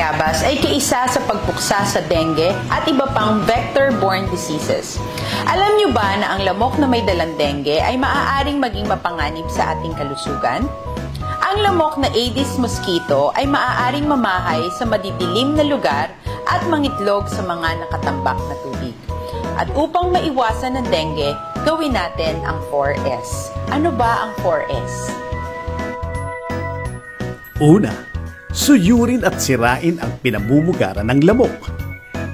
tayabas ay kiisa sa pagpuksa sa dengue at iba pang vector-borne diseases. Alam niyo ba na ang lamok na may dalang dengue ay maaaring maging mapanganib sa ating kalusugan? Ang lamok na Aedes mosquito ay maaaring mamahay sa madidilim na lugar at mangitlog sa mga nakatambak na tubig. At upang maiwasan ng dengue, gawin natin ang 4S. Ano ba ang 4S? Una, suyurin at sirain ang pinamumugaran ng lamok.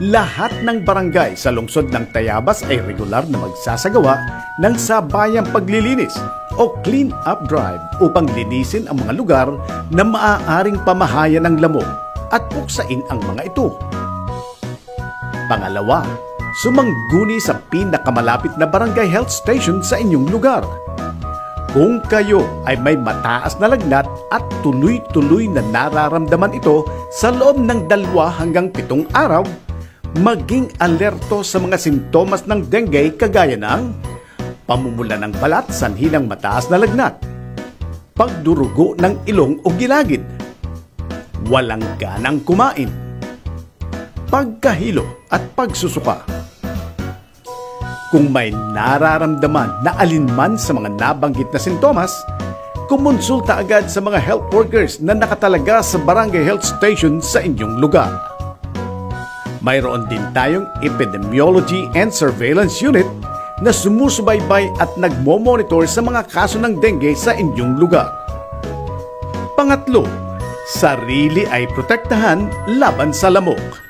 Lahat ng barangay sa lungsod ng Tayabas ay regular na magsasagawa ng sabayang paglilinis o clean up drive upang linisin ang mga lugar na maaaring pamahayan ng lamok at puksain ang mga ito. Pangalawa, sumangguni sa pinakamalapit na barangay health station sa inyong lugar. Kung kayo ay may mataas na lagnat at tuloy-tuloy na nararamdaman ito sa loob ng 2 hanggang 7 araw, maging alerto sa mga sintomas ng dengue kagaya ng pamumula ng balat sanhi ng mataas na lagnat, pagdurugo ng ilong o gilagid, walang ganang kumain, pagkahilo at pagsusuka. Kung may nararamdaman na alinman sa mga nabanggit na sintomas, kumonsulta agad sa mga health workers na nakatalaga sa barangay health station sa inyong lugar. Mayroon din tayong Epidemiology and Surveillance Unit na sumusubaybay at nagmo-monitor sa mga kaso ng dengue sa inyong lugar. Pangatlo, sarili ay protektahan laban sa lamok.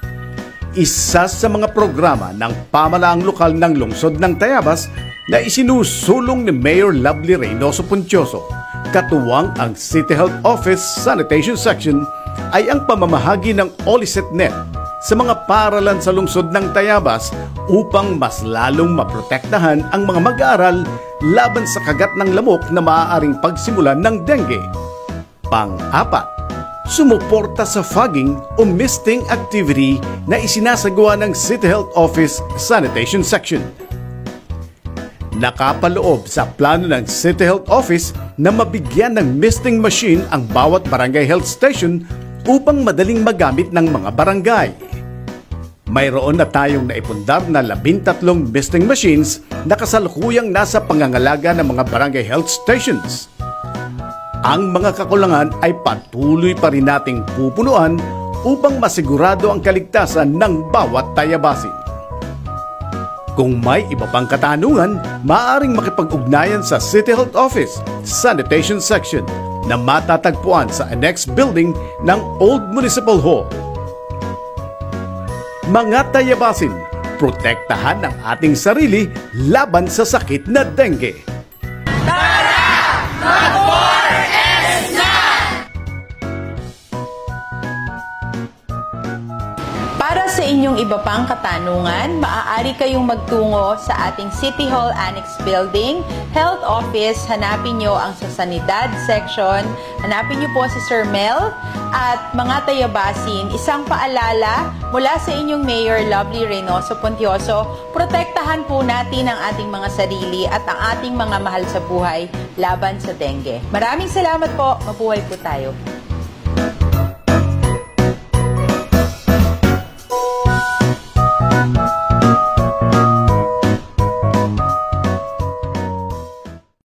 Isa sa mga programa ng pamalaang lokal ng lungsod ng Tayabas na isinusulong ni Mayor Lovely Reynoso Puntioso, katuwang ang City Health Office Sanitation Section, ay ang pamamahagi ng Oliset Net sa mga paaralan sa lungsod ng Tayabas upang mas lalong maprotektahan ang mga mag-aaral laban sa kagat ng lamok na maaaring pagsimulan ng dengue. Pang-apat, sumuporta sa fogging o misting activity na isinasagawa ng City Health Office Sanitation Section. Nakapaloob sa plano ng City Health Office na mabigyan ng misting machine ang bawat barangay health station upang madaling magamit ng mga barangay. Mayroon na tayong naipundar na 13 misting machines na kasalukuyang nasa pangangalaga ng mga barangay health stations. Ang mga kakulangan ay patuloy pa rin nating pupunuan upang masigurado ang kaligtasan ng bawat Tayabasin. Kung may iba pang katanungan, maaaring makipag-ugnayan sa City Health Office Sanitation Section na matatagpuan sa Annex Building ng Old Municipal Hall. Mga Tayabasin, protektahan ang ating sarili laban sa sakit na dengue. Para sa inyong iba pang katanungan, maaari kayong magtungo sa ating City Hall Annex Building, Health Office. Hanapin nyo ang sa Sanidad Section. Hanapin nyo po si Sir Mel. At mga Tayabasin, isang paalala mula sa inyong Mayor Lovely Reynoso Puntioso, protektahan po natin ang ating mga sarili at ang ating mga mahal sa buhay laban sa dengue. Maraming salamat po. Mabuhay po tayo.